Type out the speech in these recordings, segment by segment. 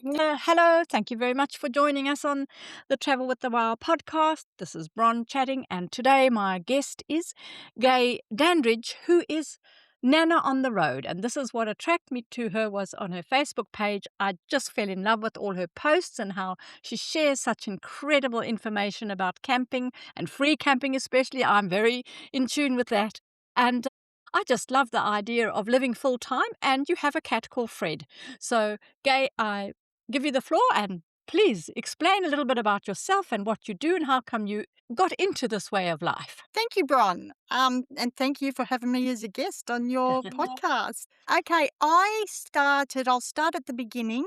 Hello, thank you very much for joining us on the Travel with the Wow podcast. This is Bron chatting, and today my guest is Gay Dandridge, who is Nana on the road. And this is what attracted me to her was on her Facebook page. I just fell in love with all her posts and how she shares such incredible information about camping and free camping, especially. I'm very in tune with that. And I just love the idea of living full time, and you have a cat called Fred. So, Gay, I give you the floor and please explain a little bit about yourself and what you do and how come you got into this way of life. Thank you, Bron. And thank you for having me as a guest on your podcast. Okay, I'll start at the beginning.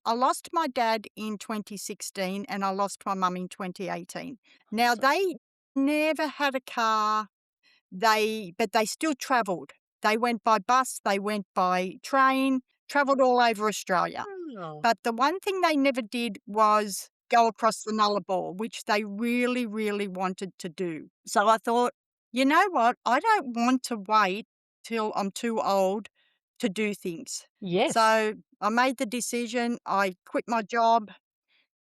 I lost my dad in 2016 and I lost my mum in 2018. Now, So, they never had a car, but they still travelled. They went by bus, they went by train, travelled all over Australia. oh, But the one thing they never did was go across the Nullarbor, which they really, really wanted to do. So I thought, you know what? I don't want to wait till I'm too old to do things. yes. So I made the decision. I quit my job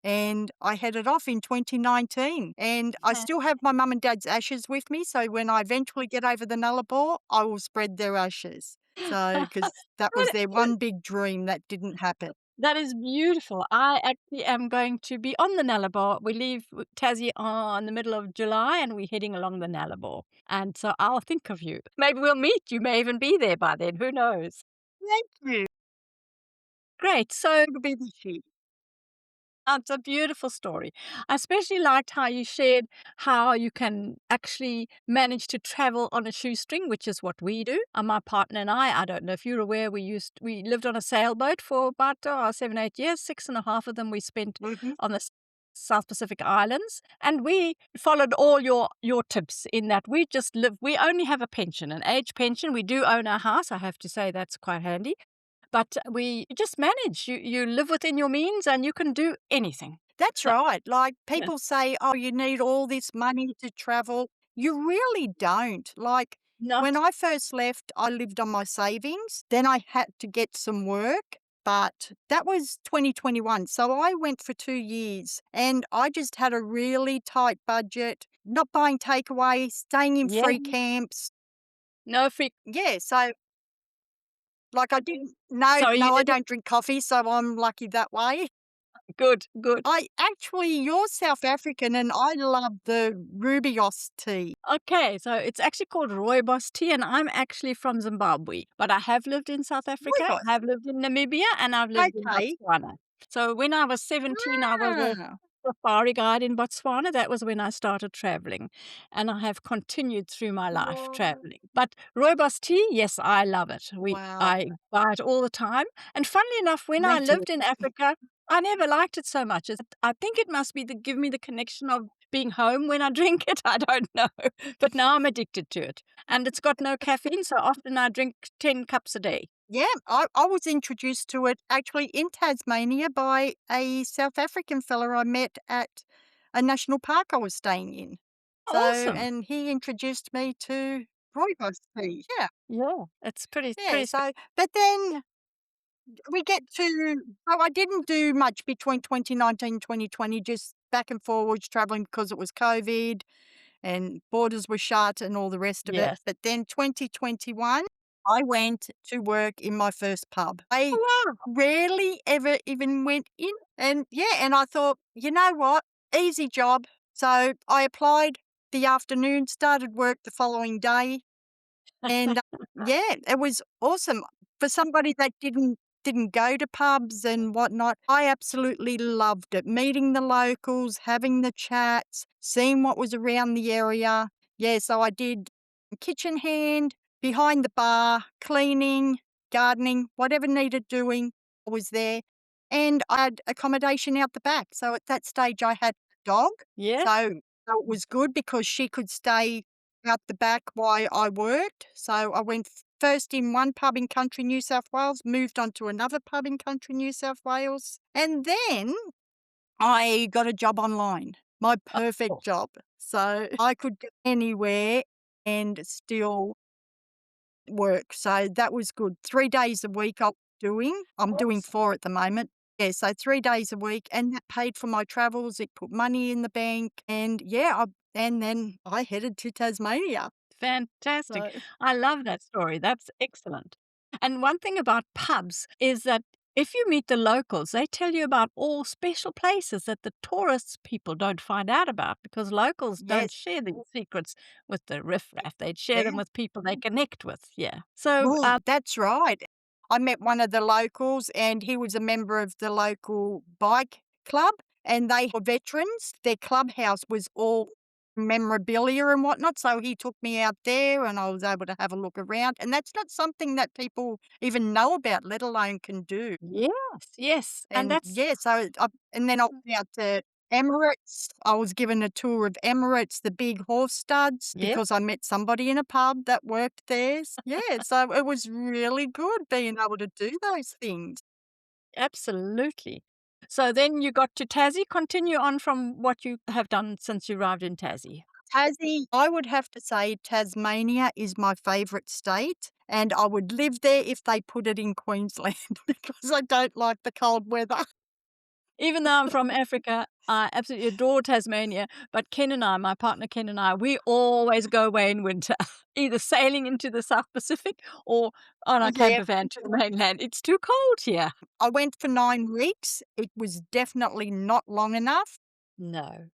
and I headed off in 2019. And I Uh, still have my mum and dad's ashes with me. So when I eventually get over the Nullarbor, I will spread their ashes. So, because that was their one big dream that didn't happen. that is beautiful. I actually am going to be on the Nullarbor. We leave Tassie on the middle of July and we're heading along the Nullarbor. And so I'll think of you. Maybe we'll meet. You may even be there by then. Who knows? Thank you. Great. So It'll be this year. it's a beautiful story. I especially liked how you shared how you can actually manage to travel on a shoestring, which is what we do. My partner and I don't know if you're aware, we lived on a sailboat for about 7, 8 years. 6.5 of them we spent Mhm. on the South Pacific Islands, and we followed all your tips in that we just live. We only have a pension, an age pension. We do own our house. I have to say that's quite handy. But we just manage. You live within your means and you can do anything. That's So, right. Like, yeah. people say, "Oh, you need all this money to travel." You really don't. Like, when Not I first left, I lived on my savings. Then I had to get some work, but that was 2021. So I went for 2 years and I just had a really tight budget, not buying takeaway, staying in yeah, free camps. no free Yeah, so, like, I didn't no, sorry, you no, I didn't don't drink coffee, so I'm lucky that way. good, good. You're South African and I love the Rubios tea. Okay, so it's actually called rooibos tea, and I'm actually from Zimbabwe, but I have lived in South Africa, I Rooibos. have lived in Namibia, and I've lived in Okay. Botswana. So when I was 17, I was a Ah, safari guide in Botswana. That was when I started traveling, and I have continued through my life wow. traveling. But rooibos tea, yes, I love it. Wow. I buy it all the time, and funnily enough, when Me I too. lived in Africa, I never liked it so much. I think it must be give me the connection of being home when I drink it. I don't know, but now I'm addicted to it, and it's got no caffeine, so often I drink 10 cups a day. Yeah, I was introduced to it actually in Tasmania by a South African fella I met at a national park I was staying in. So, Awesome. and he introduced me to rooibos tea. Yeah, Yeah, it's yeah. pretty So, but then we get to oh, I didn't do much between 2019 and 2020, just back and forwards traveling because it was COVID and borders were shut and all the rest of it. yes. But then 2021, I went to work in my first pub. I Oh, wow. rarely ever even went in. And yeah, and I thought, you know what? Easy job. So I applied the afternoon, started work the following day, and, yeah, it was awesome. For somebody that didn't go to pubs and whatnot, I absolutely loved it. Meeting the locals, having the chats, seeing what was around the area. Yeah, so I did kitchen hand, behind the bar, cleaning, gardening, whatever needed doing, I was there. And I had accommodation out the back. So at that stage, I had a dog. Yeah. So it was good because she could stay out the back while I worked. So I went first in one pub in country New South Wales, moved on to another pub in country New South Wales, and then I got a job online, my Of perfect course. job. So I could go anywhere and still work. So that was good. 3 days a week I'm doing Awesome. 4 at the moment. Yeah, so 3 days a week, and that paid for my travels, it put money in the bank, and yeah, and then I headed to Tasmania. Fantastic. So I love that story. That's excellent. And one thing about pubs is that if you meet the locals, they tell you about all special places that the tourists people don't find out about because locals don't yes, share these secrets with the riffraff. They'd share them yeah. with people they connect with. Yeah. So, Well, that's right. I met one of the locals, and he was a member of the local bike club, and they were veterans. Their clubhouse was all memorabilia and whatnot, so he took me out there, and I was able to have a look around, and that's not something that people even know about, let alone can do. yes, yes. And And that's, yeah, so and then I went out to Emirates. I was given a tour of Emirates, the big horse studs, yeah, because I met somebody in a pub that worked there. Yeah, so it was really good being able to do those things. absolutely. So then you got to Tassie. Continue on from what you have done since you arrived in Tassie. Tassie, I would have to say Tasmania is my favourite state, and I would live there if they put it in Queensland because I don't like the cold weather. Even though I'm from Africa, I absolutely adore Tasmania, but Ken and I, my partner Ken and I, we always go away in winter, either sailing into the South Pacific or on a Yeah. camper van to the mainland. It's too cold here. I went for 9 weeks. It was definitely not long enough. No.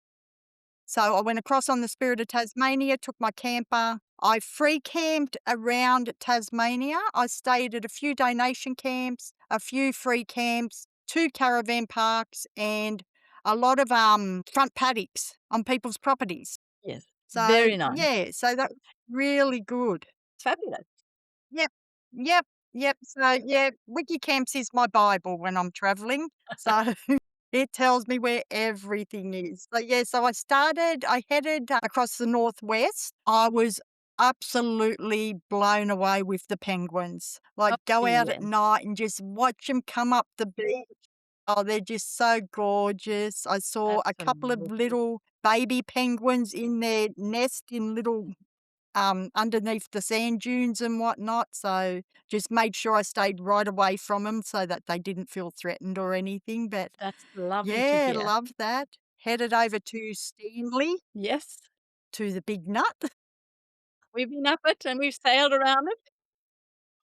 So I went across on the Spirit of Tasmania, took my camper. I free camped around Tasmania. I stayed at a few donation camps, a few free camps, 2 caravan parks, and a lot of front paddocks on people's properties. Yes. So Very nice. yeah, so that was really good. Fabulous. Yep, yep, yep. So yeah, Wikicamps is my Bible when I'm traveling. So it tells me where everything is. But yeah, so I headed across the northwest. I was absolutely blown away with the penguins. Oh, Like go out yeah. at night and just watch them come up the beach. Oh, they're just so gorgeous. I saw a couple of Absolutely. little baby penguins in their nest in little underneath the sand dunes and whatnot. So just made sure I stayed right away from them so that they didn't feel threatened or anything. But That's lovely to yeah, hear. love that. Headed over to Stanley, Yes. to the Big Nut. We've been up it and we've sailed around it.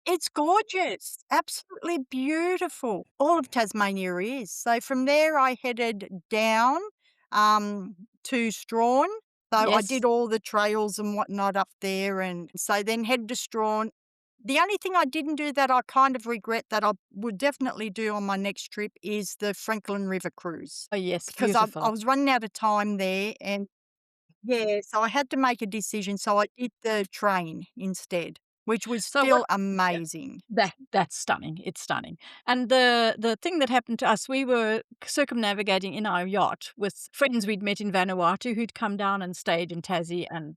It's gorgeous, absolutely beautiful. All of Tasmania is. So from there, I headed down to Strawn. So I Yes. did all the trails and whatnot up there, and so then headed to Strawn. The only thing I didn't do that I kind of regret that I would definitely do on my next trip is the Franklin River cruise Oh, yes. because I Beautiful. was running out of time there, and yeah, so I had to make a decision. So I did the train instead, which was So what? still amazing. That's stunning. It's stunning. And the thing that happened to us, we were circumnavigating in our yacht with friends we'd met in Vanuatu who'd come down and stayed in Tassie, and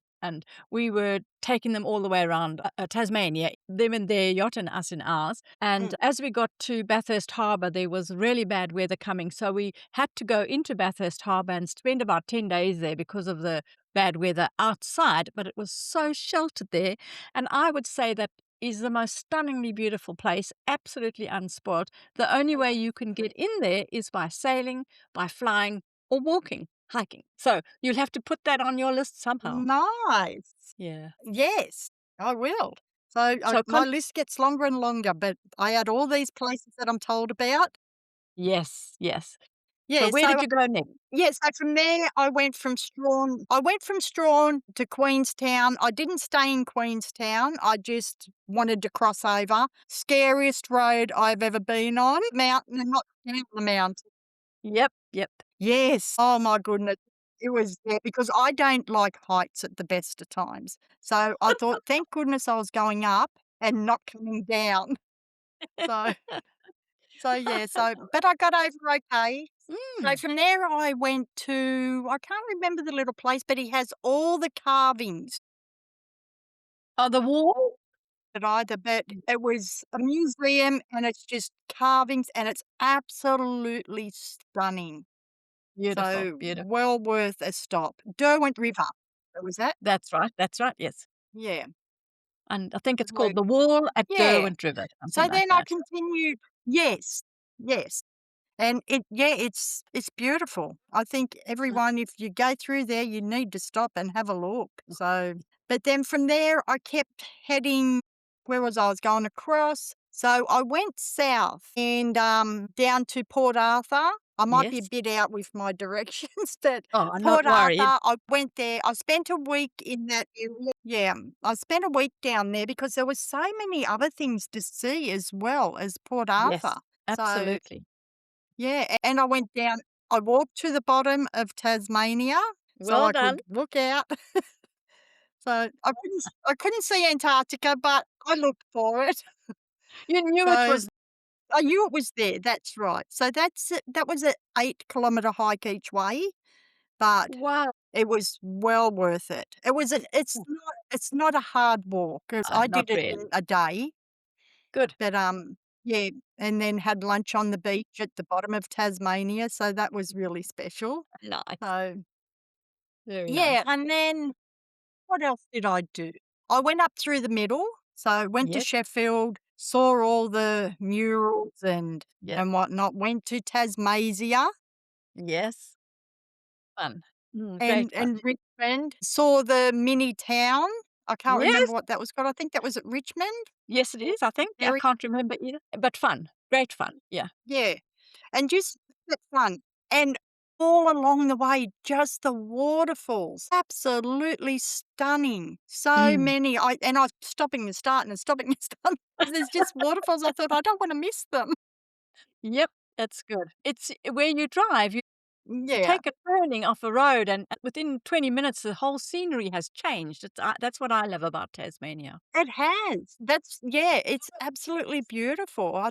we were taking them all the way around Tasmania, them in their yacht and us in ours. And Mm. as we got to Bathurst Harbour, there was really bad weather coming, so we had to go into Bathurst Harbour and spend about 10 days there because of the bad weather outside. But it was so sheltered there, and I would say that is the most stunningly beautiful place, absolutely unspoilt. The only way you can get in there is by sailing, by flying, or walking, hiking. So you'll have to put that on your list somehow. Nice. Yeah. Yes, I will. So So my list gets longer and longer, but I had all these places that I'm told about. yes, yes. So Yeah, where did you go next? yeah, so from there I went from Strawn to Queenstown. I didn't stay in Queenstown. I just wanted to cross over. Scariest road I've ever been on. Mountain and not down the mountain. Yep, yep. Yes. Oh my goodness. It was yeah, because I don't like heights at the best of times. So I thought, thank goodness I was going up and not coming down. So yeah, but I got over okay. So Mm. from there I went to I can't remember the little place, but he has all the carvings Oh, the wall? that either, but it was a museum and it's just carvings and it's absolutely stunning. Beautiful, So beautiful. well worth a stop. Derwent River. That was that? That's right, yes. Yeah. And I think Was it's where called the Wall at yeah. Derwent River, So something like then I that. continued yes, yes. And it's beautiful. I think Mm. everyone, if you go through there, you need to stop and have a look. So, but then from there, I kept heading. Where was I? I was going across. So I went south and down to Port Arthur. I might be a Yes. bit out with my directions, but Oh, I'm not Port worried. Arthur, I went there. I spent a week in that area. Yeah, I spent a week down there because there was so many other things to see as well as Port Yes, Arthur. So absolutely. yeah, and I went down. I walked to the bottom of Tasmania so Well I done. could look out. So I couldn't see Antarctica, but I looked for it. You knew it So was I knew it was there. That's right. So that was a 8-kilometer hike each way, but wow. it was well worth it. It's not a hard walk 'cause I Not did it in really. a day, Good. but yeah, and then had lunch on the beach at the bottom of Tasmania, so that was really special. Nice. So Very yeah, nice. and then what else did I do? I went up through the middle. So I went to Yes, Sheffield, saw all the murals yes, and whatnot, went to Tasmania yes. Fun. Great and fun. Richmond, saw the mini town. I can't remember Yes, what that was called. I think that was at Richmond. yes, it is, I think. I Area. can't remember either, but fun. Great fun. Yeah. Yeah. And just that fun. And all along the way, just the waterfalls, absolutely stunning. So Mm. many. I was stopping and starting and stopping and starting. 'Cause there's just waterfalls. I thought I don't want to miss them. Yep, that's good. It's where you drive, you Yeah, take a turning off a road, and within 20 minutes, the whole scenery has changed. That's what I love about Tasmania. it has. It's absolutely beautiful. I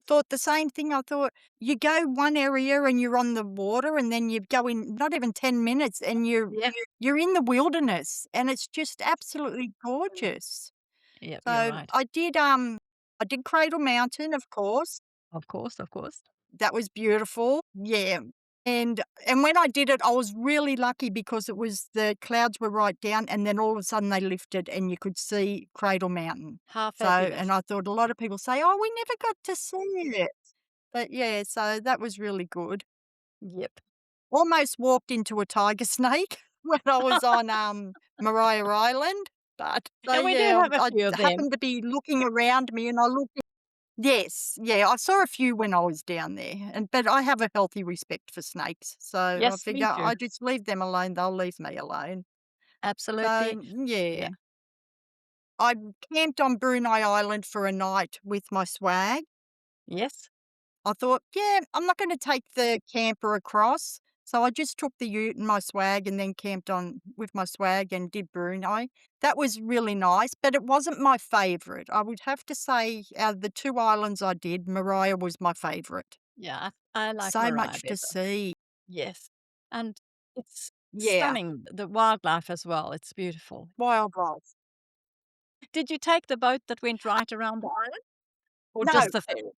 thought the same thing. I thought you go one area and you're on the water, and then you go in not even 10 minutes and Yeah. you're in the wilderness, and it's just absolutely gorgeous. Yep, you're So right. I did Cradle Mountain, of course. Of course, of course. That was beautiful. Yeah. And when I did it, I was really lucky because it was the clouds were right down and then all of a sudden they lifted and you could see Cradle Mountain. How So, and fabulous. I thought a lot of people say, "Oh, we never got to see it." But yeah, so that was really good. Yep. Almost walked into a tiger snake when I was on Maria Island. But so And we do yeah, have a I few of them. happened to be looking around me and I looked. Yes, yeah, I saw a few when I was down there, and but I have a healthy respect for snakes, so I Yes, me figure too. I just leave them alone, they'll leave me alone. Absolutely. So, yeah, Yeah. I camped on Brunei Island for a night with my swag. Yes. I thought, "Yeah, I'm not gonna take the camper across," so I just took the ute and my swag and then camped on with my swag and did Brunei. That was really nice, but it wasn't my favourite. I would have to say out of the 2 islands I did, Maria was my favourite. Yeah, I like So Mariah much to better. see. Yes. And it's Yeah, stunning, the wildlife as well. It's beautiful. wildlife. Did you take the boat that went right around the island or No, just the ferry?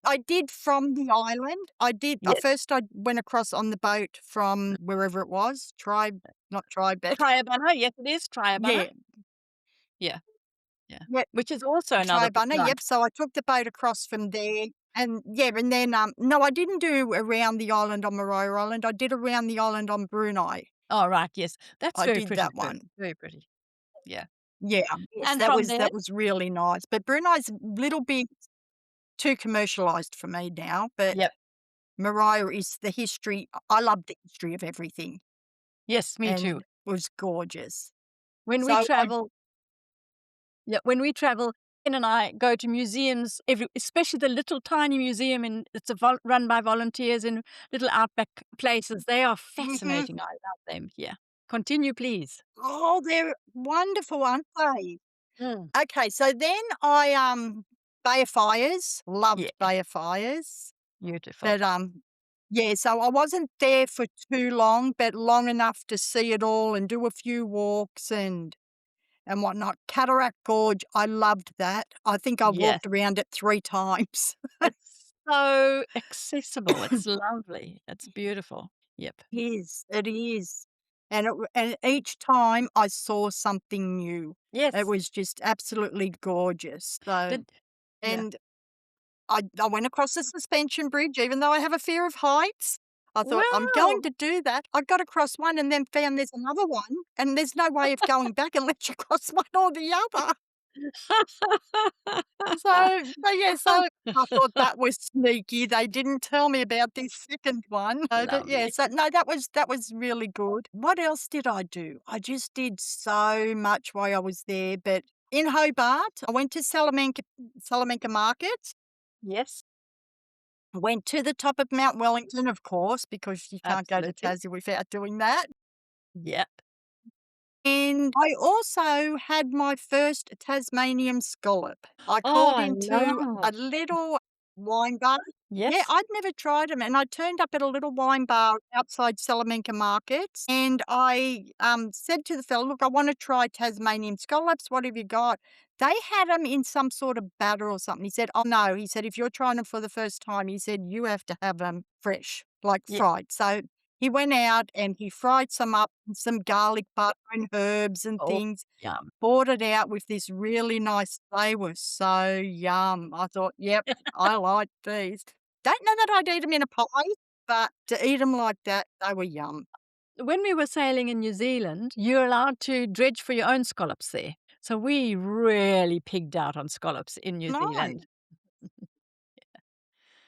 I did from the island. Yes. First I went across on the boat from wherever it was, not Tribeca. Traiabunna, yes, it is Traiabunna. Yeah, Yeah, yeah. yep, Which is also another Tribunna, nice. yep, so I took the boat across from there and yeah, and then, no, I didn't do around the island on Maria Island, I did around the island on Brunei. Oh, right, yes. That's I very did pretty that too. one. Very pretty. Yeah. Yeah, yes, And from there that was really nice, but Brunei's a little bit too commercialised for me now, but yep. Mariah is the history. I love the history of everything Yes, me too. and was gorgeous. When we So I travel Yeah, when we travel, Ken and I go to museums, especially the little tiny museum it's run by volunteers in little outback places. They are mhm. fascinating. I love them. Yeah. Continue, please. Oh, they're wonderful, aren't they? Mm. Okay, so then I Bay of Fires, Yeah, loved Bay of Fires, beautiful. but yeah, so I wasn't there for too long, but long enough to see it all and do a few walks and whatnot. Cataract Gorge, I loved that. I think I Yes. walked around it 3 times. It's so accessible. It's lovely. It's beautiful. Yep. It is, and each time I saw something new. It Yes. was just absolutely gorgeous, so Did yeah. and I went across the suspension bridge, even though I have a fear of heights. I thought, "I'm going Wow! to do that." I got across one and then found there's another one, and there's no way of going back unless you cross one or the other. So I thought that was sneaky. They didn't tell me about this second one. But yeah, Lovely. so no, that was really good. What else did I do? I just did so much while I was there. But in Hobart, I went to Salamanca Market. Yes, Went to the top of Mount Wellington, of course, because you can't go to absolutely. Tassie without doing that. Yep. And I also had my first Tasmanian scallop. I Oh, called I into love. a little wine bar. Yeah, Yes. I'd never tried them, and I turned up at a little wine bar outside Salamanca Markets, and I, said to the fellow, "Look, I wanna try Tasmanian scallops, what have you got?" They had them in some sort of batter or something. He said, "Oh, no," he said, "if you're trying them for the first time," he said, "you have to have them fresh, like Yeah. fried." So he went out and he fried some up with some garlic butter and herbs and Oh, things, yum. brought it out with this really nice they were so yum. I thought, "Yep, I like these." Don't know that I'd eat 'em in a pie, but to eat 'em like that, they were yum. When we were sailing in New Zealand, you're allowed to dredge for your own scallops there. So we really pigged out on scallops in New Zealand. Nice.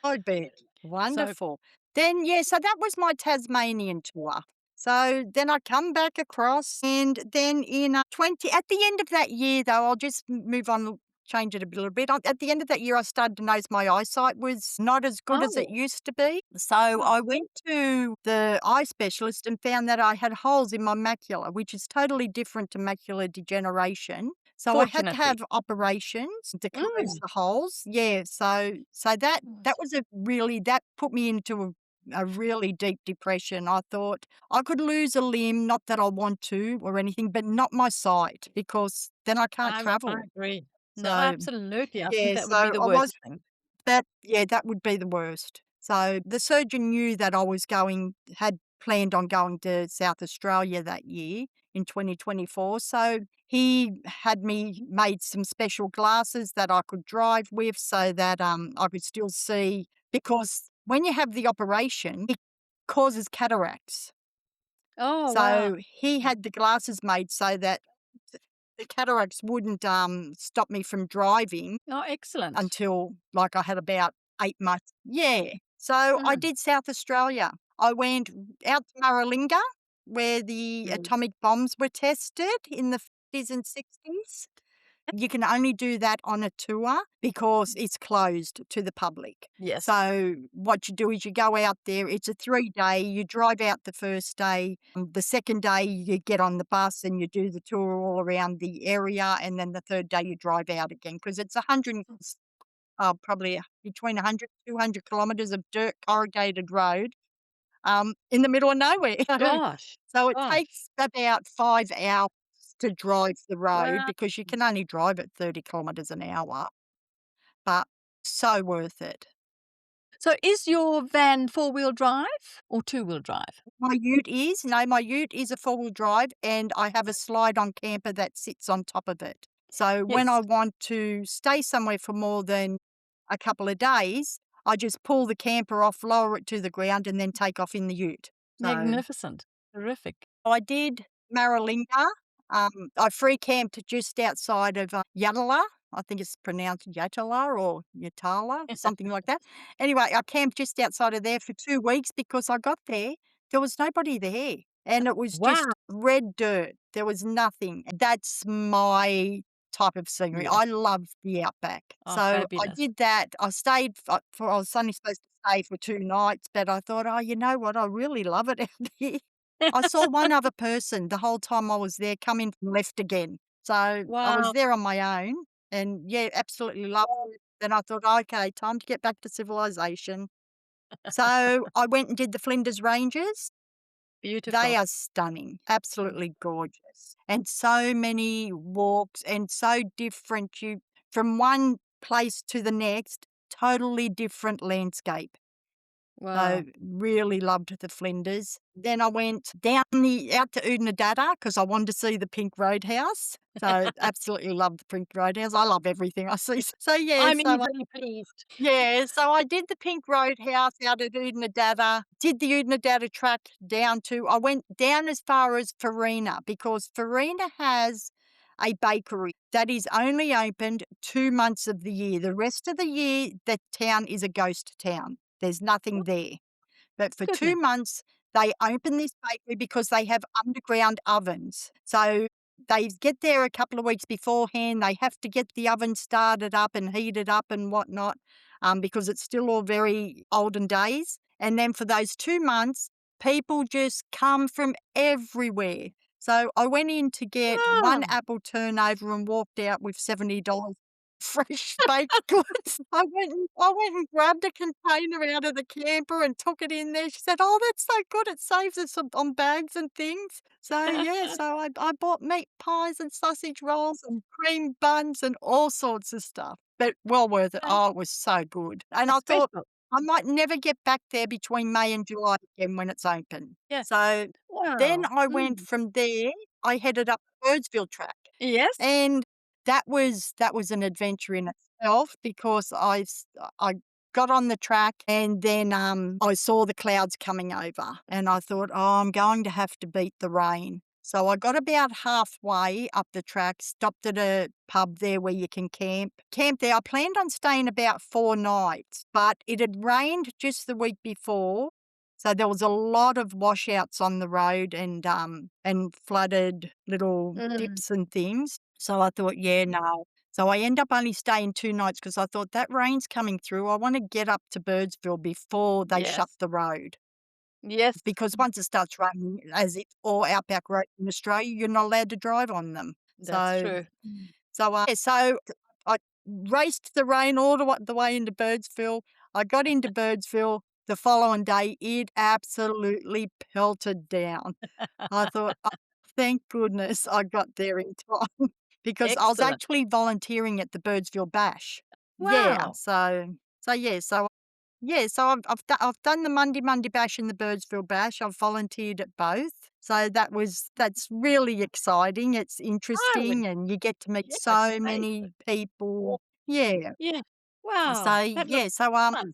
I bet. So, Wonderful. Then, yeah, so that was my Tasmanian tour. So then I come back across, and then in 20 at the end of that year, though, I'll just move on, change it a little bit. At the end of that year, I started to notice my eyesight was not as good as it oh, used to be. So oh, I went to the eye specialist and found that I had holes in my macula, which is totally different to macular degeneration. So I had to fortunately. have operations to close Mm. the holes. Yeah, so that was a really that put me into a really deep depression. I thought I could lose a limb, not that I want to or anything, but not my sight because then I can't I travel. agree. No, So absolutely. I think yeah, that would be so the I worst was thing. that would be the worst. So the surgeon knew that I was had planned on going to South Australia that year in 2024. So he had me made some special glasses that I could drive with so that I could still see because when you have the operation, it causes cataracts. Oh, wow. So he had the glasses made so that the cataracts wouldn't stop me from driving Oh, excellent. until, like, I had about 8 months. Yeah. So I Mm. did South Australia. I went out to Maralinga, where the Mm. atomic bombs were tested in the 50s and 60s. You can only do that on a tour because it's closed to the public. Yes. So what you do is you go out there, it's a 3-day, you drive out the first day, the second day you get on the bus and you do the tour all around the area, and then the third day you drive out again because it's 100 probably between 100 200 kilometres of dirt corrugated road, in the middle of nowhere. Gosh. So it Gosh. takes about 5 hours to drive the road Wow. because you can only drive at 30 kilometres an hour, but so worth it. So is your van four-wheel drive or two-wheel drive? My ute is a four-wheel drive, and I have a slide-on camper that sits on top of it. So when I Yes. want to stay somewhere for more than a couple of days, I just pull the camper off, lower it to the ground, and then take off in the ute. So Magnificent. Terrific. I did Maralinga. I free camped just outside of Yatala. I think it's pronounced Yatala or Yatala, something like that. Anyway, I camped just outside of there for 2 weeks because I got there was nobody there. And it was Wow. just red dirt. There was nothing. That's my type of scenery. I Yes. love the outback. Oh, So I fabulous. did that. I stayed I was only supposed to stay for 2 nights, but I thought, "Oh, you know what? I really love it out here." I saw one other person the whole time I was there come in and left again. So I was Wow. there on my own and, yeah, absolutely loved it. Then I thought, "Okay, time to get back to civilization." So I went and did the Flinders Ranges. They Beautiful. are stunning, Mm. absolutely gorgeous, and so many walks and so different. You from one place to the next, totally different landscape. So, Wow. really loved the Flinders. Then I went out to Oodnadatta because I wanted to see the Pink Roadhouse. So, absolutely love the Pink Roadhouse. I love everything I see. So, yeah, I'm so easily pleased. I did the Pink Roadhouse out at Oodnadatta, did the Oodnadatta track down to I went down as far as Farina because Farina has a bakery that is only opened 2 months of the year. The rest of the year, the town is a ghost town. There's Oh, nothing there. But for goodness. 2 months, they open this bakery because they have underground ovens. So they get there a couple of weeks beforehand. They have to get the oven started up and heated up and whatnot, because it's still all very olden days. And then for those 2 months, people just come from everywhere. So I went in to get 1 Oh, apple turnover and walked out with $70 fresh baked goods. I went and grabbed a container out of the camper and took it in there. She said, "Oh, that's so good. It saves us on bags and things." So, yeah, so I bought meat pies and sausage rolls and cream buns and all sorts of stuff, but well worth it. and Oh, it was so good. And a I thought special. I might never get back there between May and July again when it's open. Yeah. So then Wow. I went Mm. from there, I headed up the Birdsville track. Yes? And that was an adventure in itself because I got on the track and then, I saw the clouds coming over and I thought, "Oh, I'm going to have to beat the rain." So I got about halfway up the track, stopped at a pub there where you can camp there. I planned on staying about 4 nights, but it had rained just the week before, so there was a lot of washouts on the road and flooded little Mm. dips and things. So I thought, "Yeah, no." So I end up only staying 2 nights because I thought, "That rain's coming through. I wanna get up to Birdsville before they shut Yes. the road." Yes. Because once it starts raining, as it's all outback roads in Australia, you're not allowed to drive on them. That's So true. Mm. so I raced the rain all the way into Birdsville. I got into Birdsville the following day, it absolutely pelted down. I thought, "Oh, thank goodness I got there in time," because I was Excellent. actually volunteering at the Birdsville Bash. Yeah, Wow. I've done the Monday Bash and the Birdsville Bash. I've volunteered at both. So that's really exciting. It's I would interesting and you get to meet yes, I so say many so. people. Yeah. Yeah. So Wow. That yeah, looks so fun.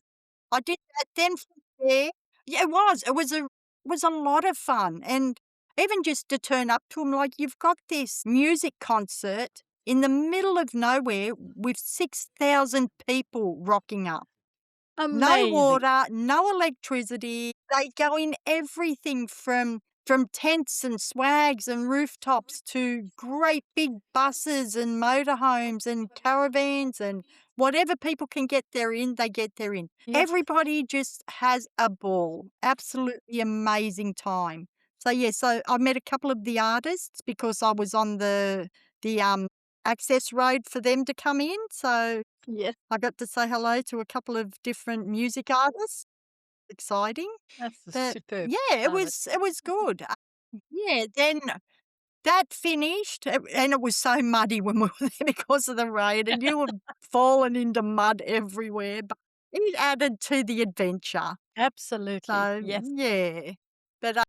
I did that then from there. Yeah, it was. It was a lot of fun. And even just to turn up to them, like you've got this music concert in the middle of nowhere with 6,000 people rocking up. No Amazing. water, no electricity. They go in everything from tents and swags and rooftops to great big buses and motorhomes and caravans and whatever people can get there in, they get there in. Yes. Everybody just has a ball. Absolutely amazing time. So I met a couple of the artists because I was on the access road for them to come in. So Yes. I got to say hello to a couple of different music artists. Exciting. That's But superb. yeah, it Love it. was it was good. Yeah, then that finished, and it was so muddy when we were there because of the rain, and you were falling into mud everywhere, but it added to the adventure. Absolutely. So, Yes. yeah. But,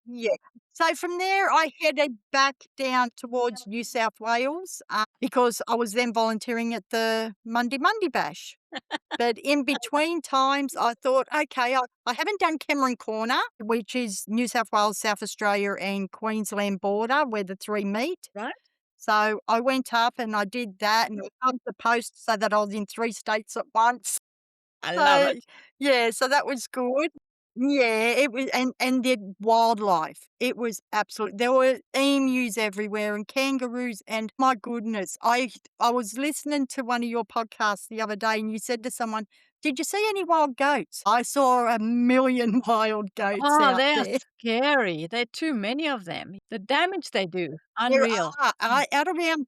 yeah. So from there, I headed back down towards New South Wales, because I was then volunteering at the Monday Bash. But in between times, I thought, "Okay, I haven't done Cameron Corner," which is New South Wales, South Australia, and Queensland border where the 3 meet. Right? So I went up and I did that, and I hugged the post so that I was in 3 states at once. I love So, it. yeah, so that was good. Yeah, it was and the wildlife. It was absolute there were emus everywhere and kangaroos and my goodness, I was listening to one of your podcasts the other day and you said to someone, "Did you see any wild goats?" I saw a million wild goats Oh, out they are there. scary. There are too many of them. The damage they do, There unreal. are, Mm. out around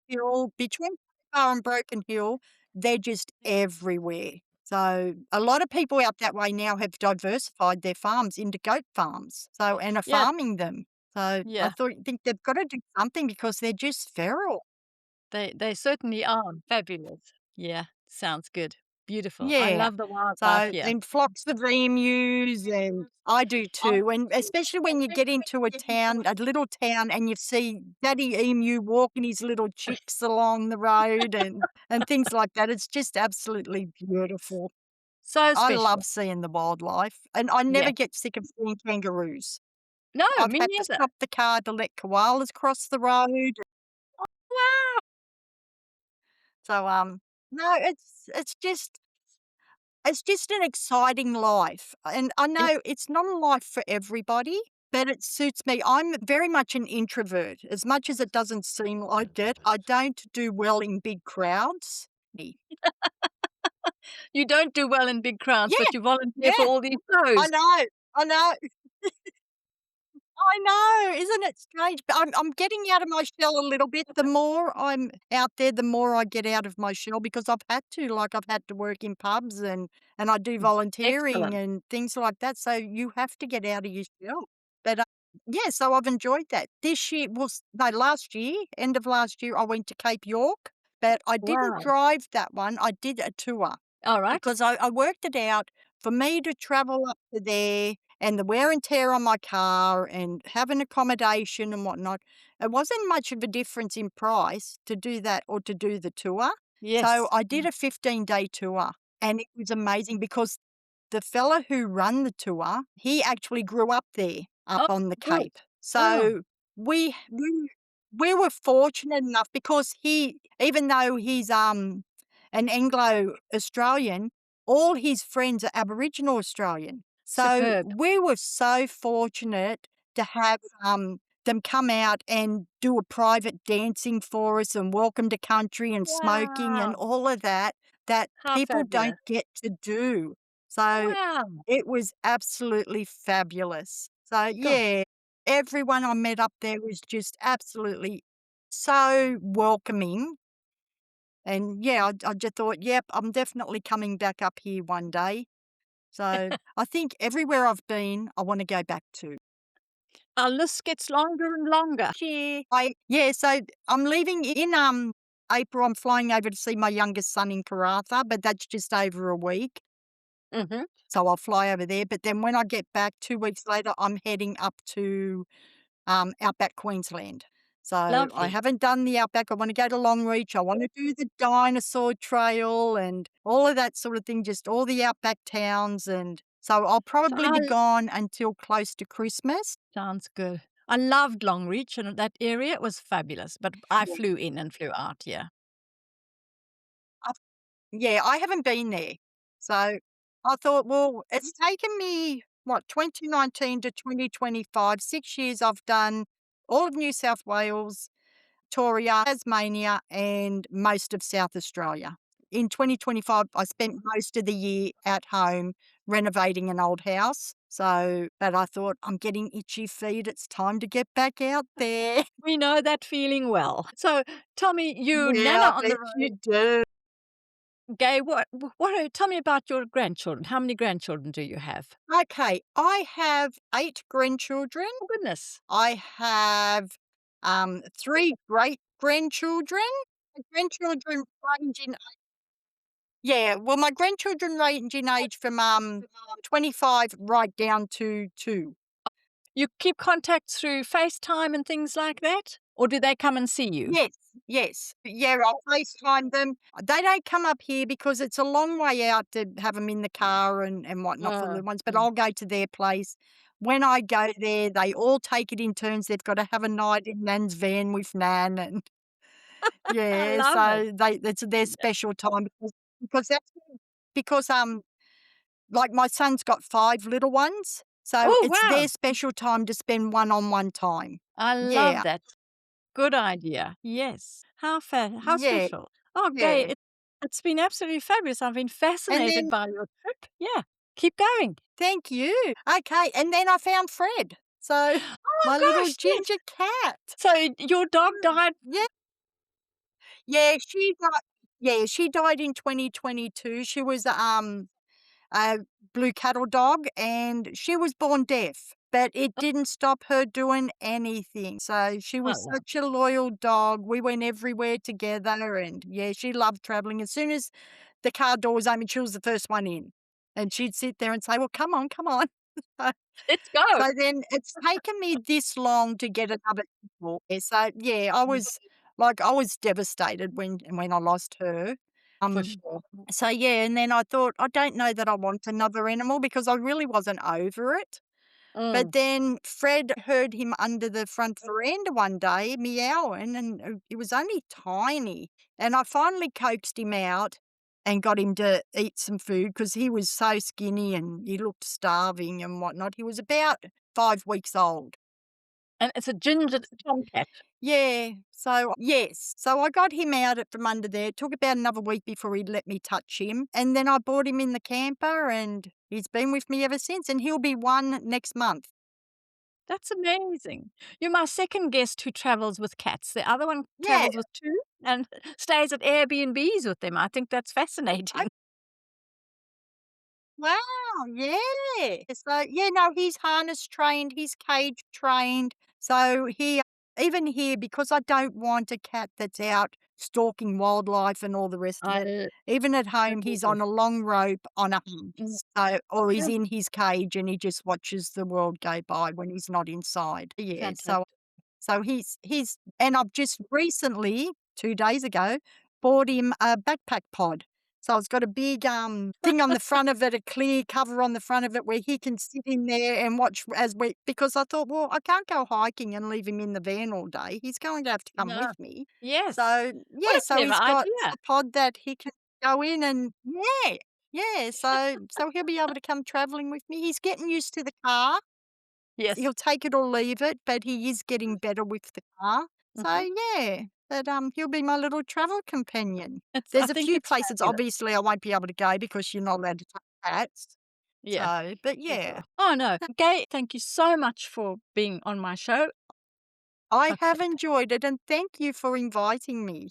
Hill, between Bar and Broken Hill, they're just everywhere. So a lot of people out that way now have diversified their farms into goat farms. So and are Yeah, farming them. So I yeah. think they've got to do something because they're just feral. They certainly are fabulous. Yeah, sounds good. Beautiful. I Yeah. love the wildlife So, here. and flocks of emus, and I do too, and especially when you get into a town, a little town, and you see Daddy Emu walking his little chicks along the road and things like that. It's just absolutely beautiful. So I love special. seeing the wildlife, and I never Yes. get sick of seeing kangaroos. No, I've me had to neither. stop the car to let koalas cross the road. Wow. So, no, it's just an exciting life, and I And know it's not a life for everybody, but it suits me. I'm very much an introvert. As much as it doesn't seem like it, I don't do well in big crowds. you don't do well in big crowds, Yeah, but you volunteer for yeah, all these I shows. know, I know. I know, isn't it strange? But I'm getting out of my shell a little bit. The more I'm out there, the more I get out of my shell because I've had to. Like I've had to work in pubs and I do volunteering Excellent. and things like that. So you have to get out of your shell. But yeah, so I've enjoyed that. This year was no last year, end of last year, I went to Cape York, but I didn't Wow. drive that one. I did a tour All right. because I worked it out for me to travel up to there and the wear and tear on my car and having accommodation and whatnot, it wasn't much of a difference in price to do that or to do the tour. So Yes. I did a 15-day tour and it was amazing because the fella who run the tour, he actually grew up there, up Oh, on the good. Cape. Oh, So we were fortunate enough because he even though he's, an Anglo-Australian, all his friends are Aboriginal Australian. So superb. we were so fortunate to have, them come out and do a private dancing for us and welcome to country and smoking and Wow. all of that, that How people fabulous. don't get to do. So Wow. it was absolutely fabulous. So, Gosh. yeah, everyone I met up there was just absolutely so welcoming. And yeah, I just thought, yep, I'm definitely coming back up here one day. So I think everywhere I've been, I want to go back to. Our list gets longer and longer. Yeah, so I'm leaving in April. I'm flying over to see my youngest son in Karratha, but that's just over a week. Mhm. So I'll fly over there. But then when I get back 2 weeks later, I'm heading up to Outback Queensland. So I Lovely. haven't done the Outback. I want to go to Longreach. I want to do the dinosaur trail and all of that sort of thing, just all the Outback towns. And so I'll So probably be I gone until close to Christmas. sounds good. I loved Longreach and that area. It was fabulous, but I Yeah. flew in and flew out, yeah. I- Yeah, I haven't been there. So I thought, well, it's taken me, what, 2019 to 2025, 6 years I've done all of New South Wales, Victoria, Tasmania, and most of South Australia. In 2025, I spent most of the year at home renovating an old house. So, but I thought, I'm getting itchy feet. It's time to get back out there. We know that feeling well. So tell me, you Yeah, Nana I on the bet you road, do. Gay, tell me about your grandchildren. How many grandchildren do you have? Okay, I have 8 grandchildren. Oh, goodness. I have 3 great grandchildren. My grandchildren range in Yeah, well, my grandchildren range in age from 25 right down to 2. You keep contact through FaceTime and things like that? Or do they come and see you? Yes, yes. Yeah, I'll FaceTime them. They don't come up here because it's a long way out to have them in the car and whatnot for the little ones, but Mm. I'll go to their place. When I go there, they all take it in turns. They've got to have a night in Nan's van with Nan, and I yeah, love it. so it's their special time because that's because like, my son's got 5 little ones, so Oh, it's wow. their special time to spend one-on-one time. I love Yeah, that. Good idea. Yes. How yeah, special. Oh, Gay, yeah, it's been absolutely fabulous. I've been and fascinated then by your trip. Yeah. Keep going. thank you. Okay, and then I found Fred, so Oh my little gosh, yes. ginger cat. So your dog died. Yeah, yeah, she died in 2022. She was, a blue cattle dog, and she was born deaf, but it didn't stop her doing anything. So she Oh, was well. such a loyal dog. We went everywhere together, and yeah, she loved traveling. As soon as the car doors open, she was the first one in, and she'd sit there and say, "Well, come on, come on." So Let's go. so then it's taken me this long to get another animal. So, yeah, I was devastated when I lost her. For Um, sure. so, yeah, and then I thought, I don't know that I want another animal because I really wasn't over it. But Mm. then Fred heard him under the front veranda one day meowing, and he was only tiny. And I finally coaxed him out and got him to eat some food because he was so skinny and he looked starving and whatnot. He was about 5 weeks old. And it's a ginger tomcat. Yeah. So, yes. So I got him out from under there. It took about another week before he'd let me touch him. And then I brought him in the camper and he's been with me ever since. And he'll be 1 next month. That's amazing. You're my second guest who travels with cats. The other one Yeah. travels with 2 and stays at Airbnbs with them. I think that's fascinating. Wow, yeah. So, yeah, no, he's harness trained, he's cage trained. So even here, because I don't want a cat that's out stalking wildlife and all the rest of it, I even at home, he's totally on a long rope on a mm, so or he's yeah, in his cage and he just watches the world go by when he's not inside. Yeah, fantastic. so he's and I've just recently, 2 days ago, bought him a backpack pod. So it's got a big, thing on the front of it, a clear cover on the front of it where he can sit in there and watch as we because I thought, "Well, I can't go hiking and leave him in the van all day. He's going to have to come with No. me." Yes. So, What yeah, a so clever he's got idea. a pod that he can go in and yeah, yeah, so he'll be able to come travelling with me. He's getting used to the car. Yes. He'll take it or leave it, but he is getting better with the car. So, Mhm. yeah, but, he'll be my little travel companion. I There's a think few it's places fabulous. obviously I won't be able to go because you're not allowed to touch cats. Yeah, So, but for yeah, sure. Oh, no. Gay, thank you so much for being on my show. I Okay. have enjoyed it and thank you for inviting me.